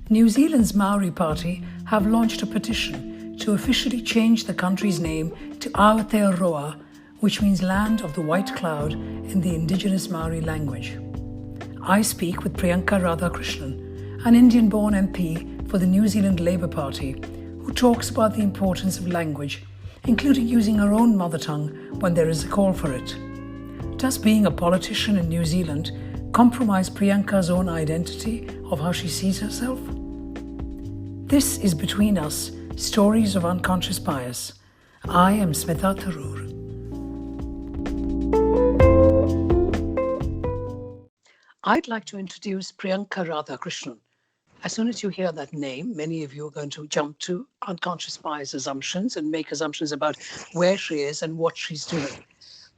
New Zealand's Maori Party have launched a petition to officially change the country's name to Aotearoa, which means land of the white cloud in the indigenous Maori language. I speak with Priyanca Radhakrishnan, an Indian-born MP for the New Zealand Labour Party, who talks about the importance of language, including using her own mother tongue when there is a call for it. Does being a politician in New Zealand compromise Priyanca's own identity of how she sees herself? This is Between Us, Stories of Unconscious Bias. I am Smita Tharoor. I'd like to introduce Priyanca Radhakrishnan. As soon as you hear that name, many of you are going to jump to unconscious bias assumptions and make assumptions about where she is and what she's doing.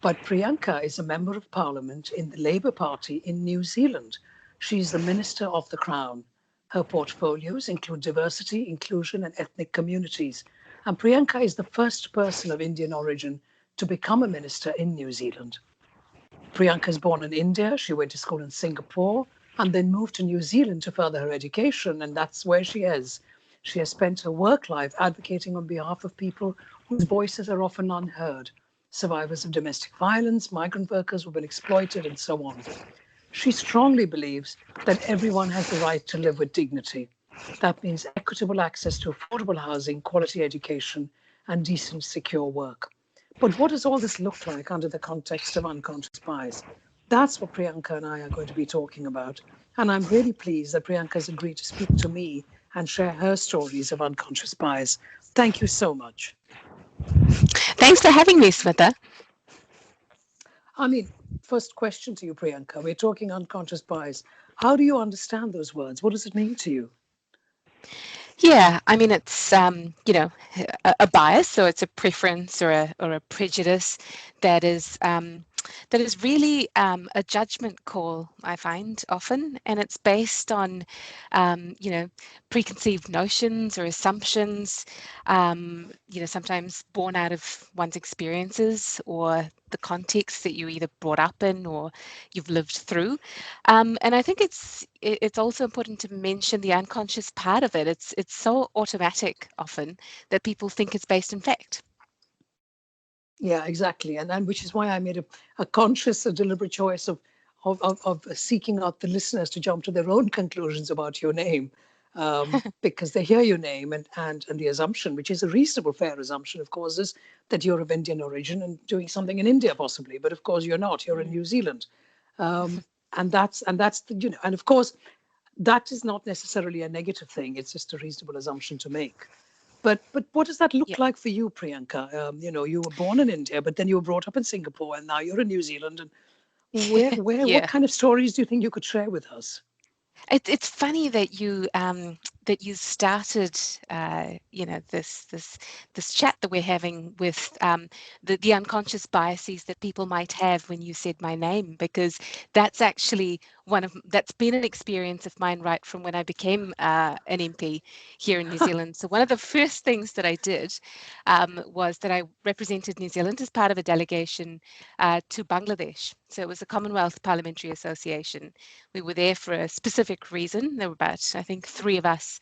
But Priyanca is a Member of Parliament in the Labour Party in New Zealand. She's the Minister of the Crown. Her portfolios include diversity, inclusion, and ethnic communities. And Priyanca is the first person of Indian origin to become a minister in New Zealand. Priyanka is born in India. She went to school in Singapore and then moved to New Zealand to further her education, and that's where she is. She has spent her work life advocating on behalf of people whose voices are often unheard, survivors of domestic violence, migrant workers who've been exploited, and so on. She strongly believes that everyone has the right to live with dignity. That means equitable access to affordable housing, quality education, and decent, secure work. But what does all this look like under the context of unconscious bias? That's what Priyanca and I are going to be talking about. And I'm really pleased that Priyanca has agreed to speak to me and share her stories of unconscious bias. Thank you so much. Thanks for having me, Smita. First question to you, Priyanca. We're talking unconscious bias. How do you understand those words? What does it mean to you? Yeah, it's a bias, so it's a preference or a prejudice that is really a judgment call, I find often, and it's based on preconceived notions or assumptions, sometimes born out of one's experiences or the context that you either brought up in or you've lived through. And I think it's also important to mention the unconscious part of it. It's so automatic often that people think it's based in fact. Yeah, exactly. And which is why I made a conscious, a deliberate choice of seeking out the listeners to jump to their own conclusions about your name. Because they hear your name and the assumption, which is a reasonable, fair assumption, of course, is that you're of Indian origin and doing something in India possibly. But of course, you're not. You're in New Zealand, and that's the, and of course, that is not necessarily a negative thing. It's just a reasonable assumption to make. But what does that look like for you, Priyanka? You were born in India, but then you were brought up in Singapore, and now you're in New Zealand. And what kind of stories do you think you could share with us? It's funny that you started this chat that we're having with the unconscious biases that people might have when you said my name, because that's actually that's been an experience of mine right from when I became an MP here in New Zealand. So one of the first things that I did was that I represented New Zealand as part of a delegation to Bangladesh. So it was the Commonwealth Parliamentary Association. We were there for a specific reason. There were about, I think, 3 of us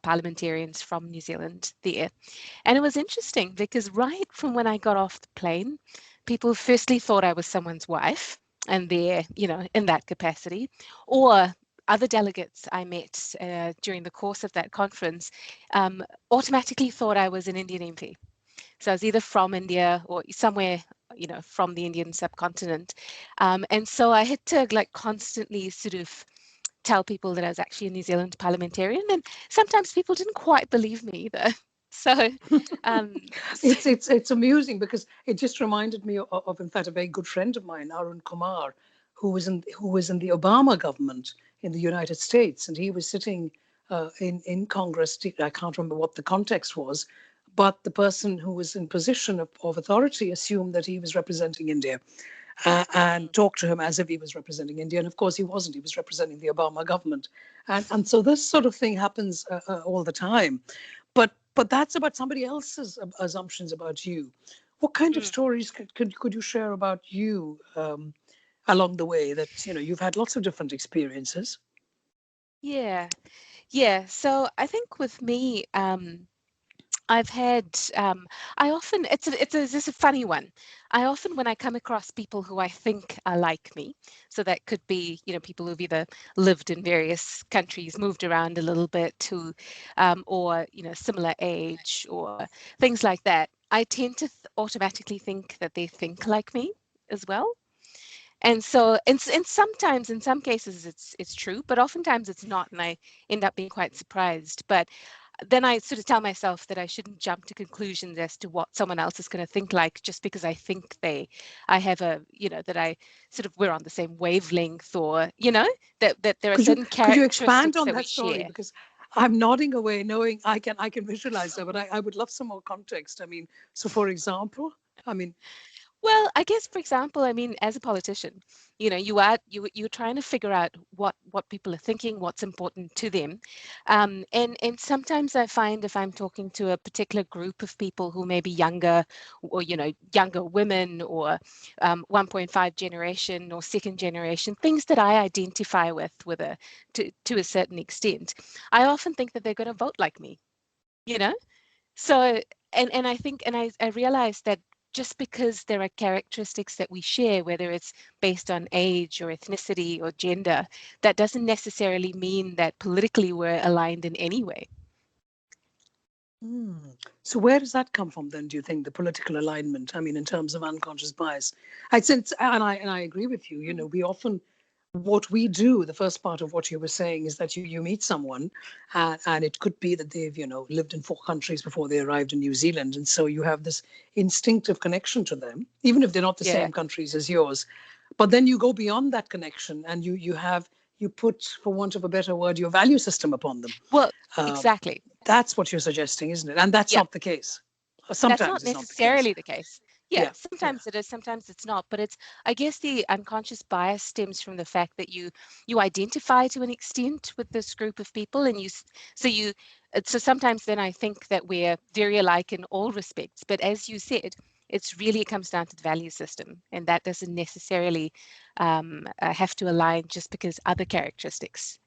parliamentarians from New Zealand there. And it was interesting because right from when I got off the plane, people firstly thought I was someone's wife and they're, in that capacity, or other delegates I met during the course of that conference automatically thought I was an Indian MP. So I was either from India or somewhere, from the Indian subcontinent. And so I had to constantly sort of tell people that I was actually a New Zealand parliamentarian. And sometimes people didn't quite believe me either. So it's amusing because it just reminded me of in fact, a very good friend of mine, Arun Kumar, who was in the Obama government in the United States. And he was sitting in Congress. I can't remember what the context was, but the person who was in position of authority assumed that he was representing India and talked to him as if he was representing India. And of course, he wasn't. He was representing the Obama government. And so this sort of thing happens all the time. But that's about somebody else's assumptions about you. What kind of stories could you share about you along the way that, you've had lots of different experiences? Yeah. Yeah. So I think with me, I've had, I often, this is a funny one. I often, when I come across people who I think are like me, so that could be, people who've either lived in various countries, moved around a little bit, or, similar age or things like that, I tend to automatically think that they think like me as well. And so, and sometimes, in some cases, it's true, but oftentimes it's not, and I end up being quite surprised. But then I sort of tell myself that I shouldn't jump to conclusions as to what someone else is going to think like just because I think I have that I sort of we're on the same wavelength, or that there are certain Could you expand characteristics on that we that story? share. Because I'm nodding away, knowing I can visualize that, but I would love some more context. I mean, so for example, I mean, Well, I guess, for example, I mean, as a politician, you're trying to figure out what people are thinking, what's important to them, and sometimes I find if I'm talking to a particular group of people who may be younger, or younger women, or 1.5 generation or second generation, things that I identify with to a certain extent, I often think that they're going to vote like me, you know. So, and I think, and I realize that just because there are characteristics that we share, whether it's based on age or ethnicity or gender, that doesn't necessarily mean that politically we're aligned in any way. hmm. So where does that come from then, do you think, the political alignment? I mean, in terms of unconscious bias. I sense, and I agree with you, we often, what we do, the first part of what you were saying is that you meet someone, and it could be that they've, lived in 4 countries before they arrived in New Zealand. And so you have this instinctive connection to them, even if they're not the Yeah. same countries as yours. But then you go beyond that connection and you put, for want of a better word, your value system upon them. Well, Uh, exactly. that's what you're suggesting, isn't it? And that's Yeah. not the case. Or That's sometimes not it's not the case. necessarily the case. Yeah, Yeah, yeah. sometimes it is, sometimes it's not. But I guess the unconscious bias stems from the fact that you identify to an extent with this group of people, and so sometimes then I think that we're very alike in all respects. But as you said, it comes down to the value system, and that doesn't necessarily have to align just because other characteristics,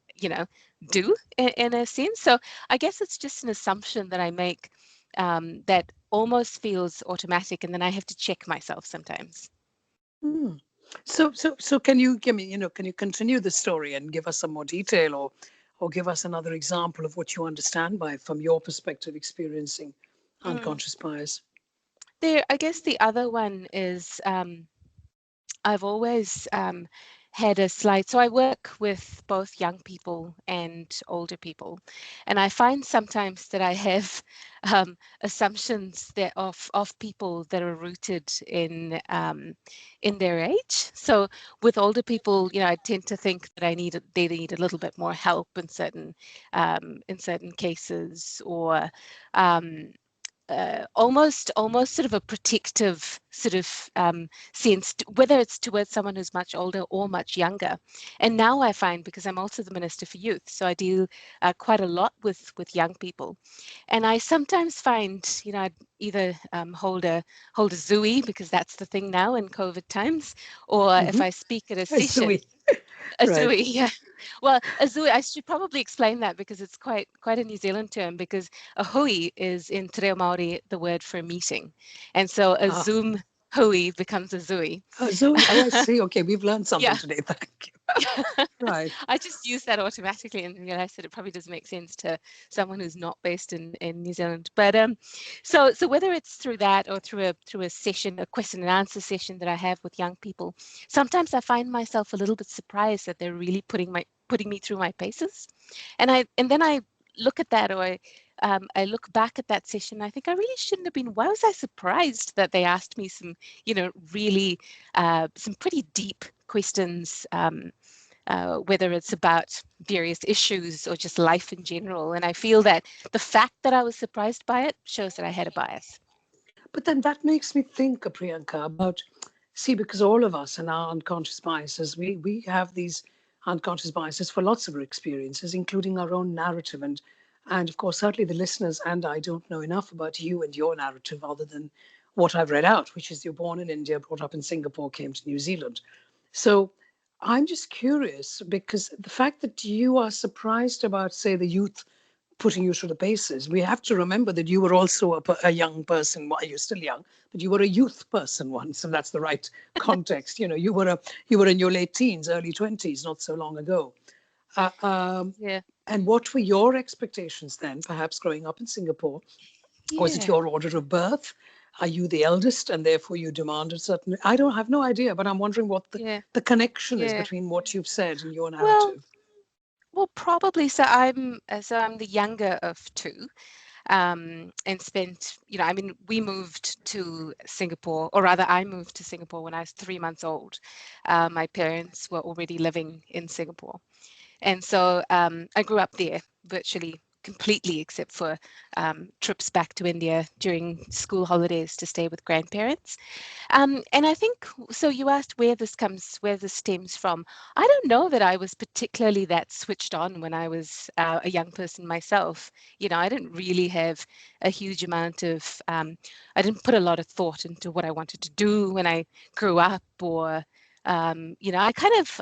do in a sense. So I guess it's just an assumption that I make, that almost feels automatic, and then I have to check myself sometimes. Hmm. So can you give me, can you continue the story and give us some more detail, or give us another example of what you understand by, from your perspective, experiencing Mm. unconscious bias? I guess the other one is, I've always had a slight, so I work with both young people and older people, and I find sometimes that I have assumptions that of people that are rooted in their age. So with older people, I tend to think that they need a little bit more help in certain cases, or um, almost sort of a protective sort of sense, whether it's towards someone who's much older or much younger. And now I find, because I'm also the Minister for Youth, so I deal quite a lot with young people, and I sometimes find, I'd either hold a Zooey, because that's the thing now in COVID times, or if Mm-hmm. I speak at a So session. we, A right. Zooey, yeah. Well, a Zooey, I should probably explain that because it's quite a New Zealand term, because a hui is in Te Reo Māori the word for a meeting. And so a Ah, Zoom hui becomes a Zooey. Zoe. Oh, I see. Okay, we've learned something Yeah. today. Thank you. Right. I just use that automatically, and realized that it probably doesn't make sense to someone who's not based in New Zealand. But so whether it's through that or through a session, a question and answer session that I have with young people, sometimes I find myself a little bit surprised that they're really putting me through my paces, and then I look at that, or I look back at that session. I think I really shouldn't have been. Why was I surprised that they asked me some, really some pretty deep questions, whether it's about various issues or just life in general. And I feel that the fact that I was surprised by it shows that I had a bias. But then that makes me think, Priyanka, about, see, because all of us and our unconscious biases, we have these unconscious biases for lots of our experiences, including our own narrative. And of course, certainly the listeners and I don't know enough about you and your narrative other than what I've read out, which is you're born in India, brought up in Singapore, came to New Zealand. So I'm just curious because the fact that you are surprised about, say, the youth putting you through the paces, we have to remember that you were also a young person. Well, you're still young, but you were a youth person once, and that's the right context. You were in your late teens, early 20s, not so long ago. Uh, um, Yeah. and what were your expectations then, perhaps growing up in Singapore? Was it Yeah. your order of birth? Are you the eldest and therefore you demanded certain? I don't have no idea, but I'm wondering what Yeah. the connection is Yeah. between what you've said and your Well, narrative. well, probably. So I'm the younger of two, and spent, I mean, we moved to Singapore, or rather, I moved to Singapore when I was 3 months old. My parents were already living in Singapore. And so I grew up there virtually completely, except for trips back to India during school holidays to stay with grandparents. And I think, so you asked where this stems from. I don't know that I was particularly that switched on when I was a young person myself. I didn't really have a huge amount of, I didn't put a lot of thought into what I wanted to do when I grew up, or I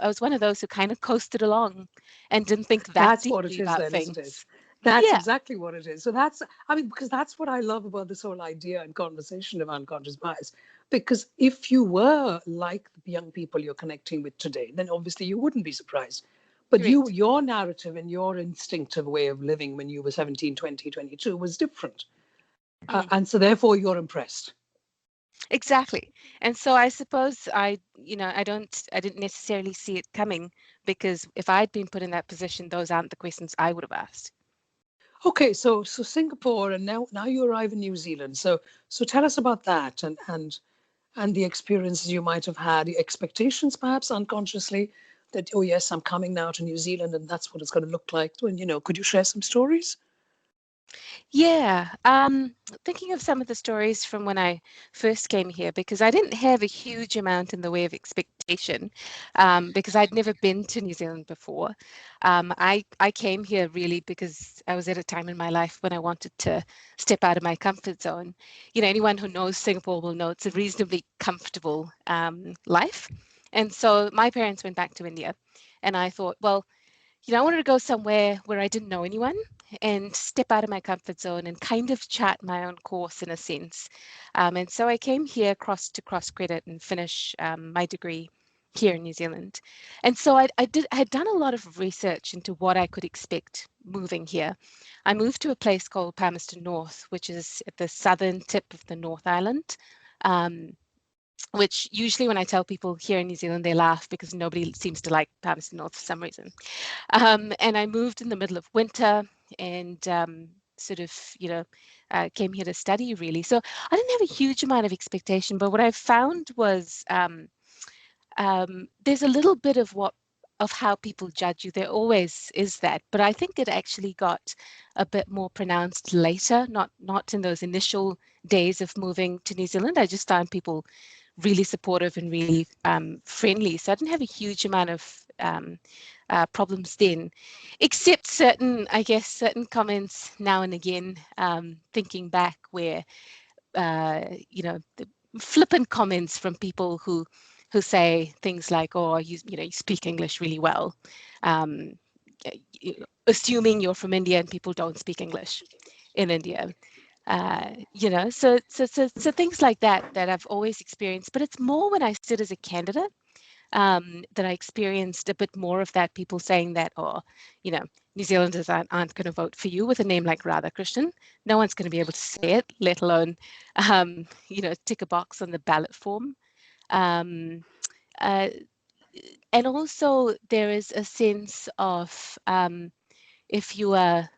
was one of those who kind of coasted along and didn't think that That's what it deeply is about then, isn't it? things. That's Yeah, exactly what it is. So that's, I mean, because that's what I love about this whole idea and conversation of unconscious bias. Because if you were like the young people you're connecting with today, then obviously you wouldn't be surprised. But correct. your narrative and your instinctive way of living when you were 17, 20, 22 was different. Mm. And so therefore you're impressed. Exactly. And so I suppose I didn't necessarily see it coming, because if I'd been put in that position, those aren't the questions I would have asked. Okay, so Singapore, and now you arrive in New Zealand. So tell us about that and the experiences you might have had, the expectations perhaps unconsciously that, oh yes, I'm coming now to New Zealand and that's what it's going to look like. And could you share some stories? Yeah, thinking of some of the stories from when I first came here, because I didn't have a huge amount in the way of expectation, because I'd never been to New Zealand before. I came here really because I was at a time in my life when I wanted to step out of my comfort zone. Anyone who knows Singapore will know it's a reasonably comfortable life. And so my parents went back to India, and I thought, well, I wanted to go somewhere where I didn't know anyone and step out of my comfort zone and kind of chart my own course in a sense. And so I came here to cross credit and finish my degree here in New Zealand. And so I had done a lot of research into what I could expect moving here. I moved to a place called Palmerston North, which is at the southern tip of the North Island. Um, which usually when I tell people here in New Zealand, they laugh because nobody seems to like Palmerston North for some reason. And I moved in the middle of winter, and sort of, came here to study really. So I didn't have a huge amount of expectation, but what I found was there's a little bit of how people judge you. There always is that, but I think it actually got a bit more pronounced later, not in those initial days of moving to New Zealand. I just found people really supportive and really friendly. So I didn't have a huge amount of problems then, except certain comments now and again, thinking back, where the flippant comments from people who say things like, "Oh, you speak English really well," um, assuming you're from India and people don't speak English in India. So things like that I've always experienced, but it's more when I stood as a candidate that I experienced a bit more of that. People saying that, "Oh, New Zealanders aren't going to vote for you with a name like Radhakrishnan. No one's going to be able to say it, let alone, tick a box on the ballot form." Um, uh, and also there is a sense of, if you are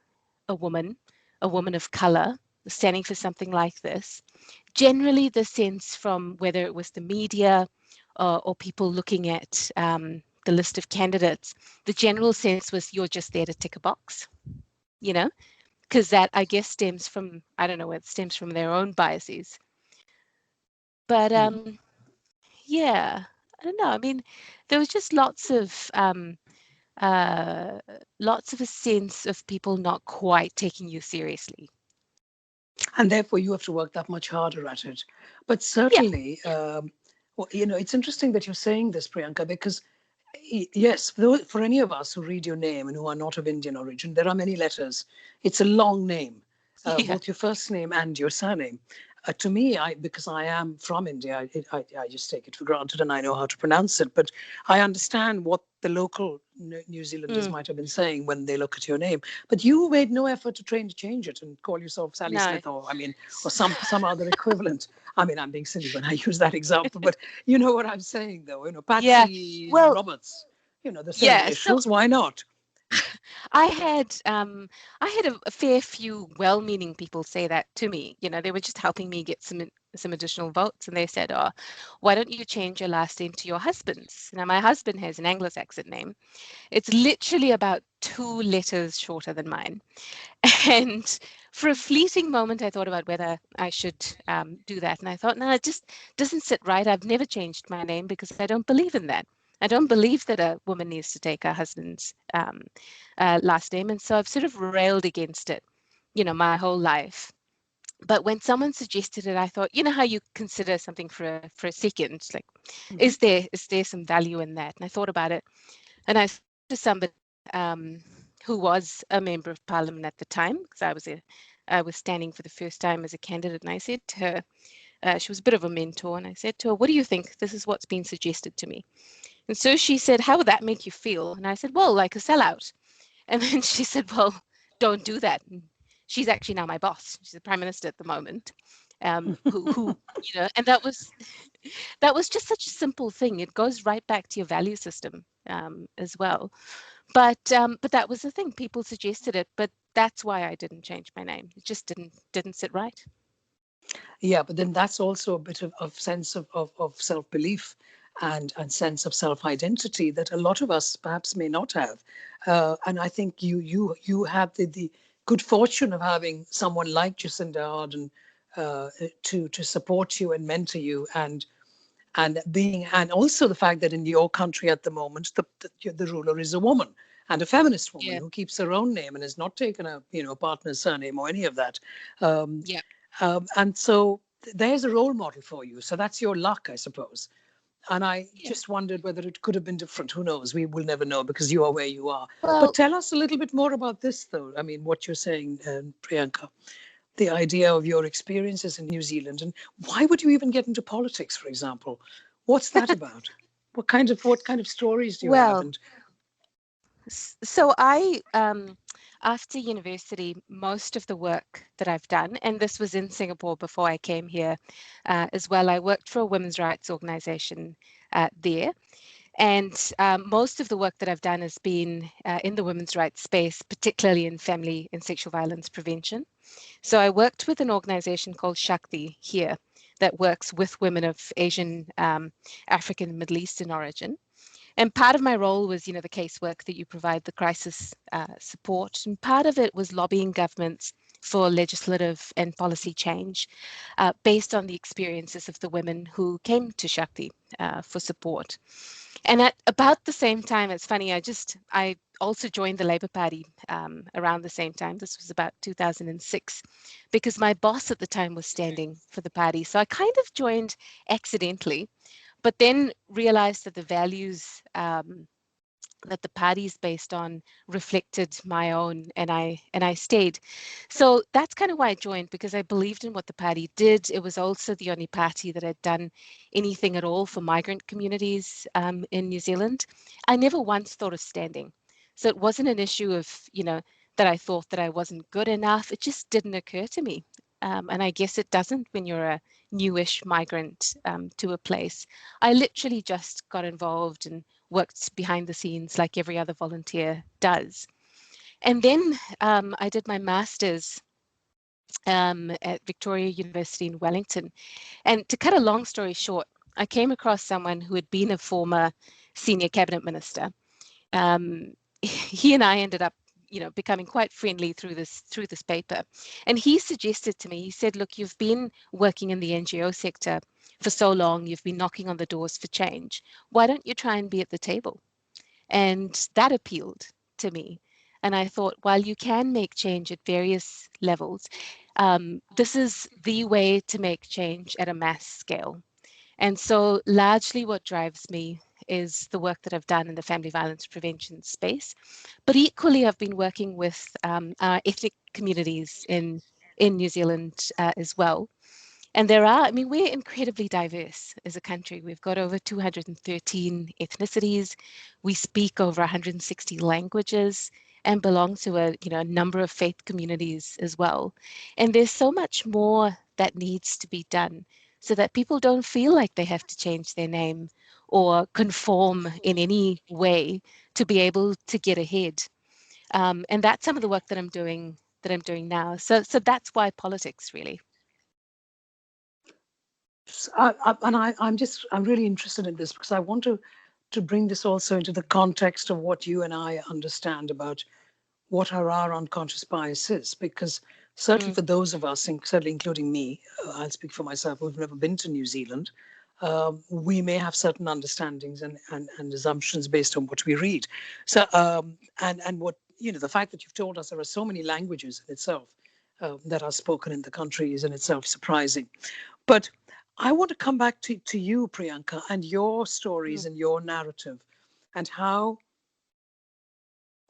a woman of color, standing for something like this, generally the sense from whether it was the media or people looking at the list of candidates, the general sense was you're just there to tick a box, you know, because that I guess stems from, I don't know where it stems from, their own biases. But Mm. yeah, I don't know. I mean, there was just uh, lots of a sense of people not quite taking you seriously. And therefore you have to work that much harder at it. But Yeah. certainly, well, it's interesting that you're saying this, Priyanka, because Yes, for any of us who read your name and who are not of Indian origin, there are many letters. It's a long name, Yeah. both your first name and your surname. To me, because I am from India, I just take it for granted and I know how to pronounce it. But I understand what the local New Zealanders Mm, might have been saying when they look at your name. But you made no effort to try to change it and call yourself Sally no. Smith, or I mean, or some other equivalent. I mean, I'm being silly when I use that example, but you know what I'm saying, though. Yeah. Patsy Well, Roberts. The same yeah. So initials. Why not? I had a fair few well-meaning people say that to me. They were just helping me get some additional votes, and they said, "Oh, why don't you change your last name to your husband's?" Now, my husband has an Anglo-Saxon name. It's literally about 2 letters shorter than mine. And for a fleeting moment, I thought about whether I should do that. And I thought, no, it just doesn't sit right. I've never changed my name because I don't believe in that. I don't believe that a woman needs to take her husband's last name. And so I've sort of railed against it, my whole life. But when someone suggested it, I thought, how you consider something for a second, like, Mm-hmm. is there some value in that? And I thought about it, and I spoke to somebody who was a member of parliament at the time, because I was standing for the first time as a candidate, and I said to her, she was a bit of a mentor, and I said to her, "What do you think? This is what's been suggested to me." And so she said, "How would that make you feel?" And I said, "Well, like a sellout." And then she said, "Well, don't do that." And she's actually now my boss. She's the prime minister at the moment. Who and that was just such a simple thing. It goes right back to your value system as well. But that was the thing. People suggested it, but that's why I didn't change my name. It just didn't sit right. Yeah, but then that's also a bit of sense of self-belief and sense of self-identity that a lot of us perhaps may not have. And I think you have the good fortune of having someone like Jacinda Ardern to support you and mentor you, and also the fact that in your country at the moment the ruler is a woman and a feminist woman Yeah, who keeps her own name and has not taken a partner's surname or any of that. Um, yeah. and so there's a role model for you. So that's your luck, I suppose. And I Yeah. just wondered whether it could have been different. Who knows? We will never know because you are where you are. But Well, tell us a little bit more about this, though. I mean, what you're saying, Priyanka, the idea of your experiences in New Zealand, and why would you even get into politics, for example? What's that about? What kind of stories do you have? well, And so after university, most of the work that I've done, and this was in Singapore before I came here as well, I worked for a women's rights organization there. And most of the work that I've done has been in the women's rights space, particularly in family and sexual violence prevention. So I worked with an organization called Shakti here that works with women of Asian, African, and Middle Eastern origin. And part of my role was, the casework that you provide, the crisis support. And part of it was lobbying governments for legislative and policy change based on the experiences of the women who came to Shakti for support. And at about the same time, it's funny, I also joined the Labour Party around the same time. This was about 2006, because my boss at the time was standing for the party. So I kind of joined accidentally, but then realized that the values that the party's based on reflected my own, and I stayed. So that's kind of why I joined, because I believed in what the party did. It was also the only party that had done anything at all for migrant communities in New Zealand. I never once thought of standing. So it wasn't an issue of, that I thought that I wasn't good enough. It just didn't occur to me. And I guess it doesn't when you're a newish migrant to a place. I literally just got involved and worked behind the scenes like every other volunteer does. And then I did my master's at Victoria University in Wellington. And to cut a long story short, I came across someone who had been a former senior cabinet minister. He and I ended up becoming quite friendly through this paper. And he suggested to me, he said, "Look, you've been working in the NGO sector for so long, you've been knocking on the doors for change. Why don't you try and be at the table?" And that appealed to me. And I thought, while you can make change at various levels, this is the way to make change at a mass scale. And so largely what drives me is the work that I've done in the family violence prevention space. But equally, I've been working with our ethnic communities in New Zealand as well. And we're incredibly diverse as a country. We've got over 213 ethnicities. We speak over 160 languages and belong to a number of faith communities as well. And there's so much more that needs to be done so that people don't feel like they have to change their name or conform in any way to be able to get ahead. And that's some of the work that I'm doing now. So that's why politics, really. I'm really interested in this because I want to bring this also into the context of what you and I understand about what are our unconscious biases. Because certainly Mm, for those of us, and certainly including me, I'll speak for myself, who've never been to New Zealand, we may have certain understandings and assumptions based on what we read. So and what the fact that you've told us there are so many languages in itself that are spoken in the country is in itself surprising. But I want to come back to you, Priyanka, and your stories mm, and your narrative, and how,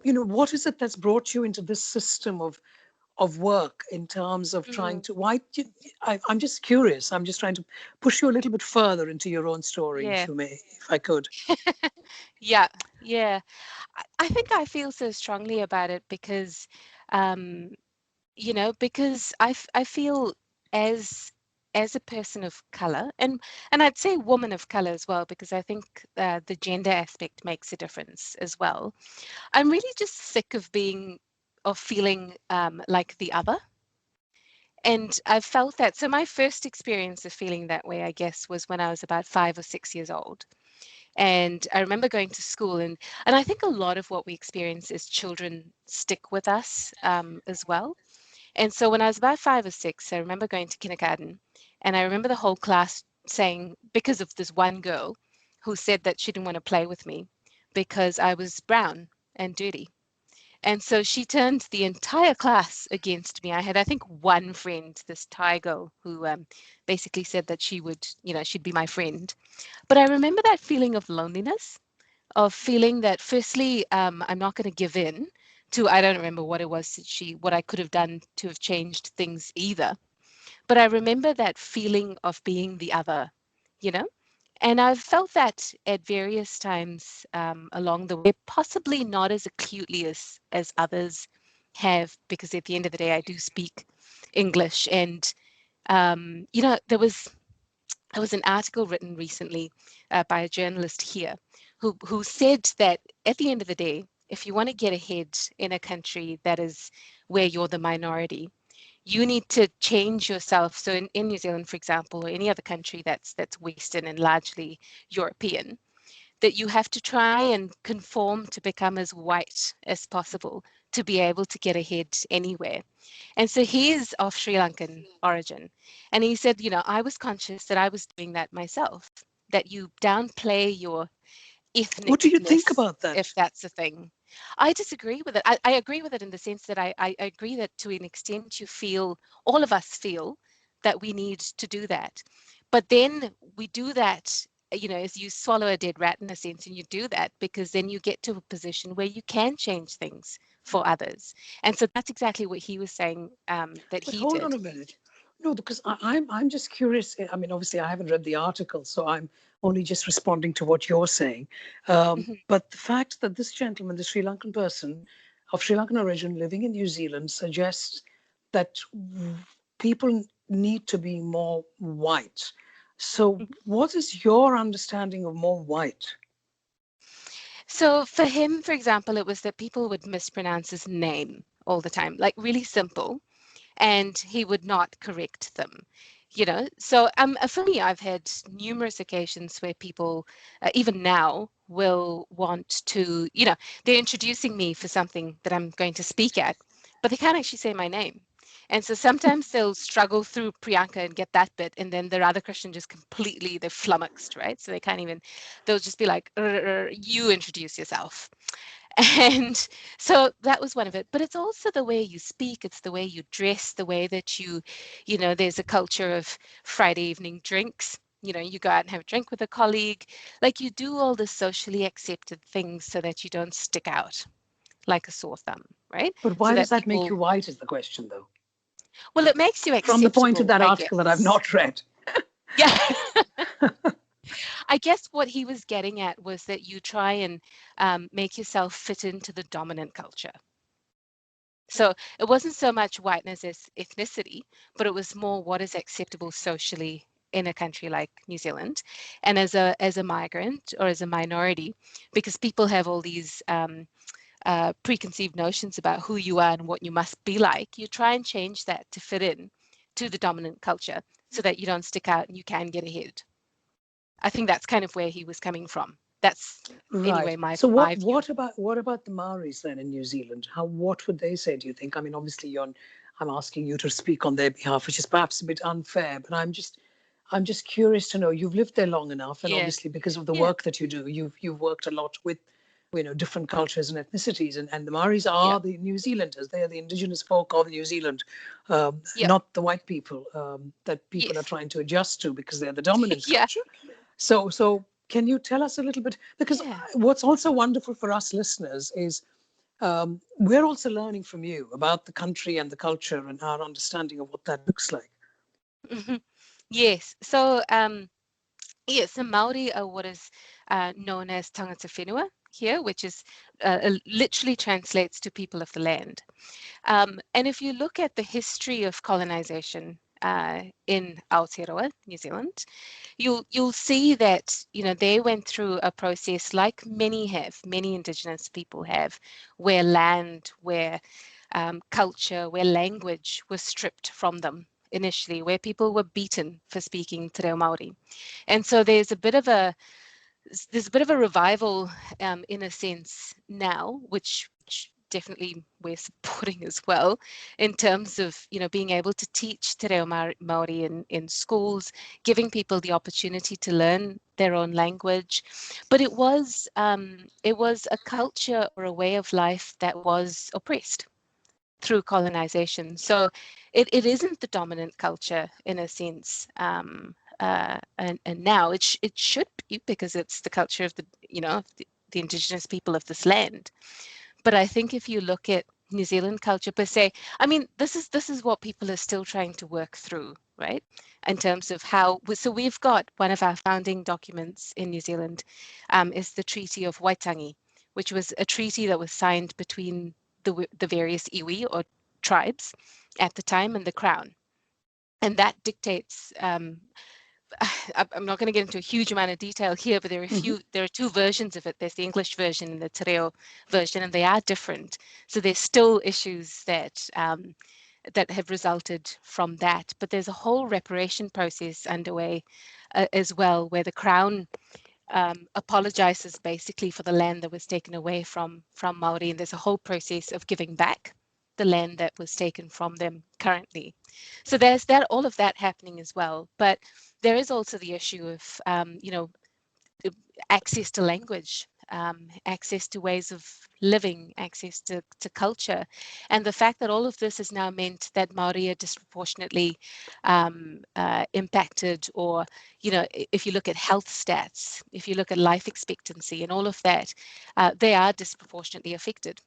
what is it that's brought you into this system of work in terms of trying mm. to, I'm just curious. I'm just trying to push you a little bit further into your own story, if Yeah. you may, if I could. Yeah, yeah. I think I feel so strongly about it because, um, because I feel as as a person of color, and I'd say woman of color as well, because I think the gender aspect makes a difference as well. I'm really just sick of feeling like the other. And I've felt that. So my first experience of feeling that way, I guess, was when I was about 5 or 6 years old. And I remember going to school, and I think a lot of what we experience as children stick with us as well. And so when I was about 5 or 6, I remember going to kindergarten, and I remember the whole class saying, because of this one girl who said that she didn't want to play with me because I was brown and dirty. And so she turned the entire class against me. I had, I think, one friend, this Thai girl, who basically said that she would, she'd be my friend. But I remember that feeling of loneliness, of feeling that firstly, I'm not going to give in to, I don't remember what it was that what I could have done to have changed things either. But I remember that feeling of being the other, you know? And I've felt that at various times along the way, possibly not as acutely as others have, because at the end of the day, I do speak English. And, there was an article written recently by a journalist here who said that at the end of the day, if you want to get ahead in a country that is where you're the minority, you need to change yourself. So in New Zealand, for example, or any other country that's Western and largely European, that you have to try and conform to become as white as possible to be able to get ahead anywhere. And so he is of Sri Lankan origin. And he said, I was conscious that I was doing that myself, that you downplay your What do you think ethnicness, about that? if that's a thing. I disagree with it. I agree with it in the sense that I agree that to an extent all of us feel that we need to do that. But then we do that, as you swallow a dead rat in a sense, and you do that because then you get to a position where you can change things for others. And so that's exactly what he was saying that But he hold on did. a minute. No, because I'm just curious. I mean, obviously, I haven't read the article, so I'm only just responding to what you're saying. Mhm. But the fact that this gentleman, the Sri Lankan person of Sri Lankan origin living in New Zealand, suggests that people need to be more white. So, what is your understanding of more white? So for him, for example, it was that people would mispronounce his name all the time, like really simple, and he would not correct them. So for me, I've had numerous occasions where people, even now, will want to, they're introducing me for something that I'm going to speak at, but they can't actually say my name. And so sometimes they'll struggle through Priyanka and get that bit, and then the Radhakrishnan just completely, they're flummoxed, right? So they can't even, they'll just be like, you introduce yourself. And so that was one of it. But it's also the way you speak, it's the way you dress, the way that there's a culture of Friday evening drinks. You go out and have a drink with a colleague. Like, you do all the socially accepted things so that you don't stick out like a sore thumb, right? But So why does that that make people, you white is the question, though. well, it makes you From the point of acceptable, that I article that I've guess. not read. Yeah. I guess what he was getting at was that you try and make yourself fit into the dominant culture. So it wasn't so much whiteness as ethnicity, but it was more what is acceptable socially in a country like New Zealand, and as a migrant or as a minority, because people have all these preconceived notions about who you are and what you must be like. You try and change that to fit in to the dominant culture so that you don't stick out and you can get ahead. I think that's kind of where he was coming from. That's Right. anyway my So my what view. what about the Maoris then in New Zealand? What would they say, do you think? I mean, obviously I'm asking you to speak on their behalf, which is perhaps a bit unfair, but I'm just curious to know. You've lived there long enough, and Yeah, obviously because of the yeah, work that you do, you've worked a lot with different cultures and ethnicities, and the Maoris yeah, are the New Zealanders. They are the indigenous folk of New Zealand, yeah, not the white people that people are yes, trying to adjust to because they're the dominant yeah, culture. So can you tell us a little bit? Because yeah. what's also wonderful for us listeners is we're also learning from you about the country and the culture and our understanding of what that looks like. Mhm. Yes. So yes, the Maori are what is known as tangata whenua here, which is literally translates to people of the land. And if you look at the history of colonization in Aotearoa, New Zealand, you'll see that they went through a process like many Indigenous people have, where land, where culture, where language was stripped from them initially, where people were beaten for speaking Te Reo Māori. And so there's a bit of a revival in a sense now, which definitely we're supporting as well, in terms of being able to teach Te Reo Māori in schools, giving people the opportunity to learn their own language. But it was a culture or a way of life that was oppressed through colonization. So it isn't the dominant culture in a sense. And now it should be, because it's the culture of the indigenous people of this land. But I think if you look at New Zealand culture per se, I mean, this is what people are still trying to work through, right? In terms of how, so we've got one of our founding documents in New Zealand is the Treaty of Waitangi, which was a treaty that was signed between the various iwi or tribes at the time and the Crown. And that dictates I'm not going to get into a huge amount of detail here, but Mhm. there are two versions of it. There's the English version and the Te Reo version, and they are different. So there's still issues that have resulted from that. But there's a whole reparation process underway as well, where the Crown apologizes basically for the land that was taken away from Maori, and there's a whole process of giving back the land that was taken from them currently. So there's all of that happening as well. But there is also the issue of access to language, access to ways of living, access to culture. And the fact that all of this has now meant that Māori are disproportionately impacted, or, if you look at health stats, if you look at life expectancy and all of that, they are disproportionately affected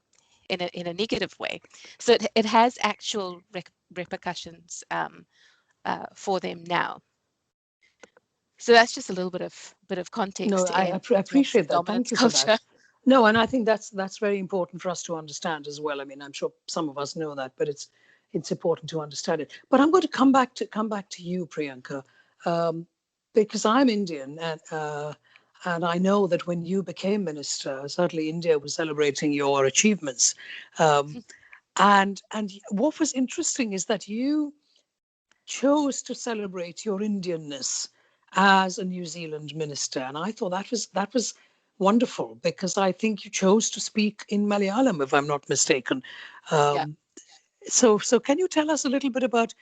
in a negative way. So it has actual repercussions for them now. So that's just a little bit of No, context I in terms appreciate of that. Thank dominance you for culture. that. No, and I think that's very important for us to understand as well. I mean, I'm sure some of us know that, but it's important to understand it. But I'm going to come back to you, Priyanka, um, because I'm Indian, and I know that when you became minister, certainly India was celebrating your achievements. Um, and what was interesting is that you chose to celebrate your Indianness as a New Zealand minister, and I thought that was wonderful, because I think you chose to speak in Malayalam, if I'm not mistaken. Yeah. Um, so can you tell us a little bit about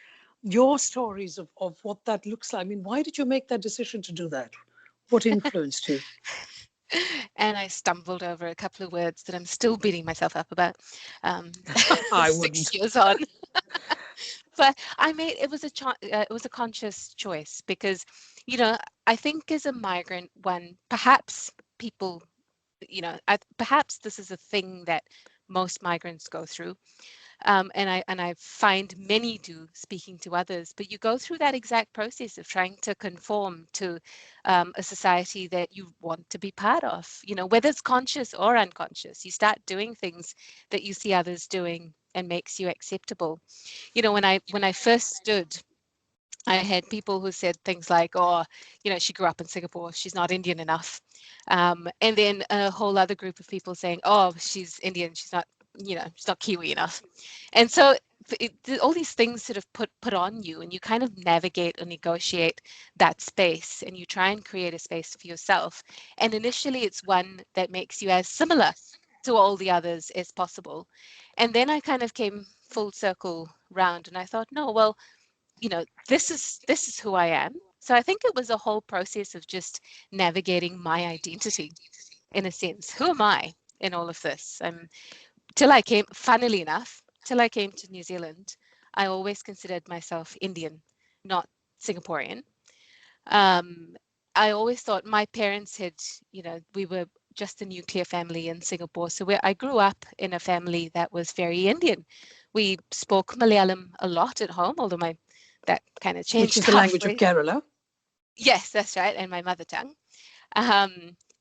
your stories of what that looks like? I mean, why did you make that decision to do that? What influenced you? And I stumbled over a couple of words that I'm still beating myself up about um, I 6 wouldn't. years on. But I made it was a conscious choice, because I think as a migrant, perhaps people, perhaps this is a thing that most migrants go through. And I find many do, speaking to others, but you go through that exact process of trying to conform to a society that you want to be part of, whether it's conscious or unconscious. You start doing things that you see others doing and makes you acceptable. When I first stood, I had people who said things like, oh, she grew up in Singapore, she's not Indian enough. And then a whole other group of people saying, oh, she's Indian, she's not Kiwi enough. And so all these things sort of put on you, and you kind of navigate or negotiate that space, and you try and create a space for yourself. And initially it's one that makes you as similar to all the others as possible. And then I kind of came full circle round, and I thought, no, well, this is who I am. So I think it was a whole process of just navigating my identity, in a sense. Who am I in all of this? Funnily enough, till I came to New Zealand, I always considered myself Indian, not Singaporean. I always thought my parents we were just a nuclear family in Singapore. So I grew up in a family that was very Indian. We spoke Malayalam a lot at home, although that kind of changed Which is the language of halfway. Kerala. Yes, that's right, and my mother tongue.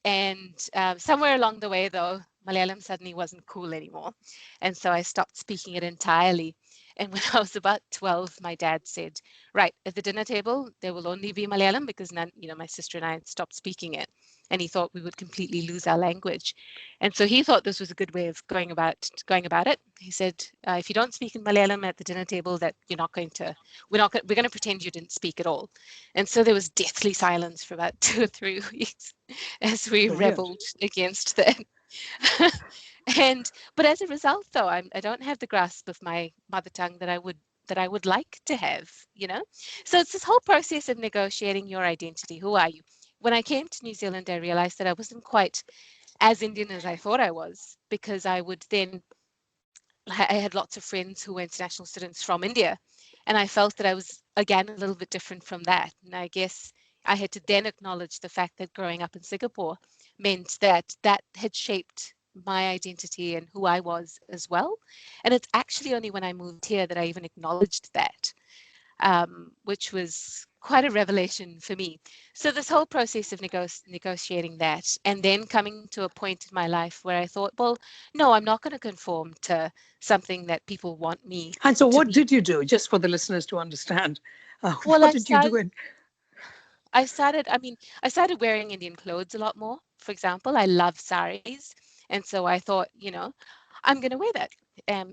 And somewhere along the way, though, Malayalam suddenly wasn't cool anymore. And so I stopped speaking it entirely. And when I was about 12, my dad said, right, at the dinner table, there will only be Malayalam because my sister and I had stopped speaking it. And he thought we would completely lose our language. And so he thought this was a good way of going about it. He said, if you don't speak in Malayalam at the dinner table, that we're going to pretend you didn't speak at all. And so there was deathly silence for about 2 or 3 weeks as we rebelled against that. But as a result, though, I don't have the grasp of my mother tongue that I would like to have, So it's this whole process of negotiating your identity. Who are you? When I came to New Zealand, I realized that I wasn't quite as Indian as I thought I was, because I had lots of friends who were international students from India, and I felt that I was, again, a little bit different from that. And I guess I had to then acknowledge the fact that growing up in Singapore meant that had shaped my identity and who I was as well. And it's actually only when I moved here that I even acknowledged that, which was quite a revelation for me. So this whole process of negotiating that, and then coming to a point in my life where I thought, well, no, I'm not going to conform to something that people want me to be. And so what did you do, just for the listeners to understand? Well, What did you do? I started wearing Indian clothes a lot more. For example, I love saris. And so I thought, I'm going to wear that.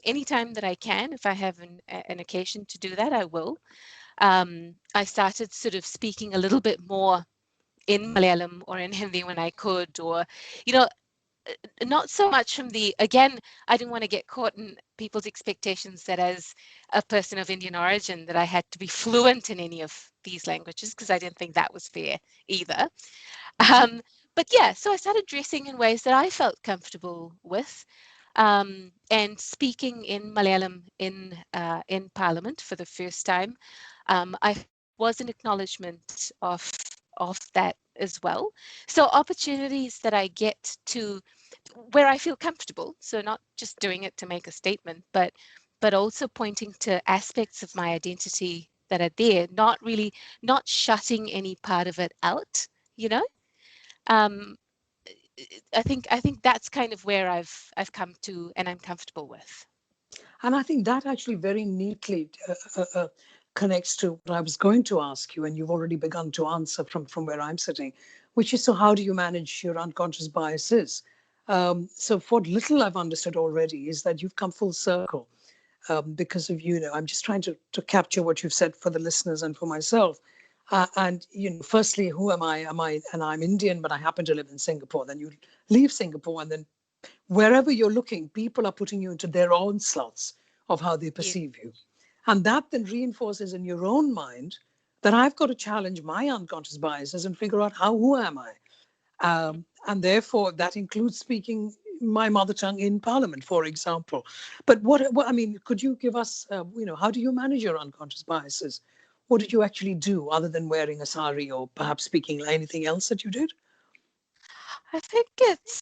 Anytime that I can, if I have an occasion to do that, I will. I started sort of speaking a little bit more in Malayalam or in Hindi when I could, or, not so much from again, I didn't want to get caught in people's expectations that as a person of Indian origin that I had to be fluent in any of these languages, because I didn't think that was fair either. But yeah, so I started dressing in ways that I felt comfortable with, and speaking in Malayalam in Parliament for the first time. I was an acknowledgement of that as well. So opportunities that I get to where I feel comfortable. So not just doing it to make a statement, but also pointing to aspects of my identity that are there, not shutting any part of it out, Um, I think that's kind of where I've come to and I'm comfortable with. And I think that actually very neatly connects to what I was going to ask you, and you've already begun to answer from where I'm sitting, which is, so how do you manage your unconscious biases? So what little I've understood already is that you've come full circle because of, I'm just trying to capture what you've said for the listeners and for myself. And, firstly, who am I? And I'm Indian, but I happen to live in Singapore. Then you leave Singapore, and then wherever you're looking, people are putting you into their own slots of how they perceive you. And that then reinforces in your own mind that I've got to challenge my unconscious biases and figure out who am I? And therefore, that includes speaking my mother tongue in Parliament, for example. But what I mean, could you give us, how do you manage your unconscious biases? what did you actually do other than wearing a sari or perhaps speaking anything else that you did? I think it's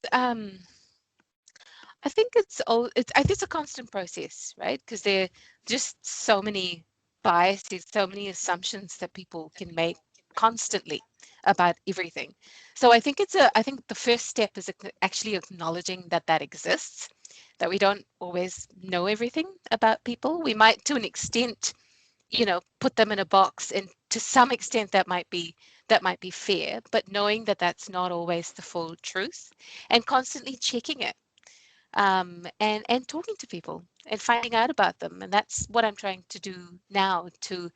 a constant process, right? Because there are just so many biases, so many assumptions that people can make constantly about everything. So I think the first step is actually acknowledging that that exists, that we don't always know everything about people. We might, to an extent, put them in a box, and to some extent that might be fair, but knowing that that's not always the full truth, and constantly checking it, and talking to people and finding out about them. And that's what I'm trying to do now, to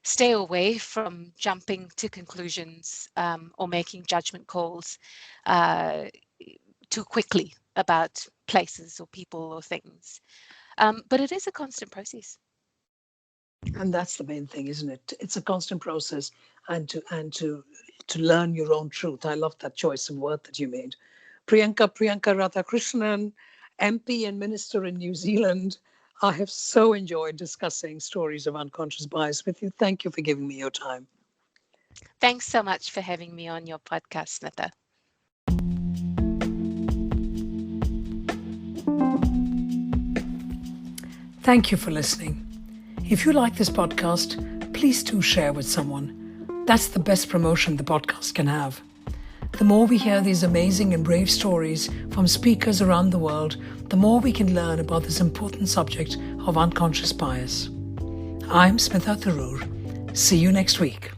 stay away from jumping to conclusions, or making judgment calls uh, too quickly about places or people or things. But it is a constant process. And that's the main thing, isn't it? It's a constant process, and to learn your own truth. I love that choice of word that you made. Priyanca Radhakrishnan, MP and Minister in New Zealand. I have so enjoyed discussing stories of unconscious bias with you. Thank you for giving me your time. Thanks so much for having me on your podcast, Smita. Thank you for listening. If you like this podcast, please do share with someone. That's the best promotion the podcast can have. The more we hear these amazing and brave stories from speakers around the world, the more we can learn about this important subject of unconscious bias. I'm Smita Tharoor. See you next week.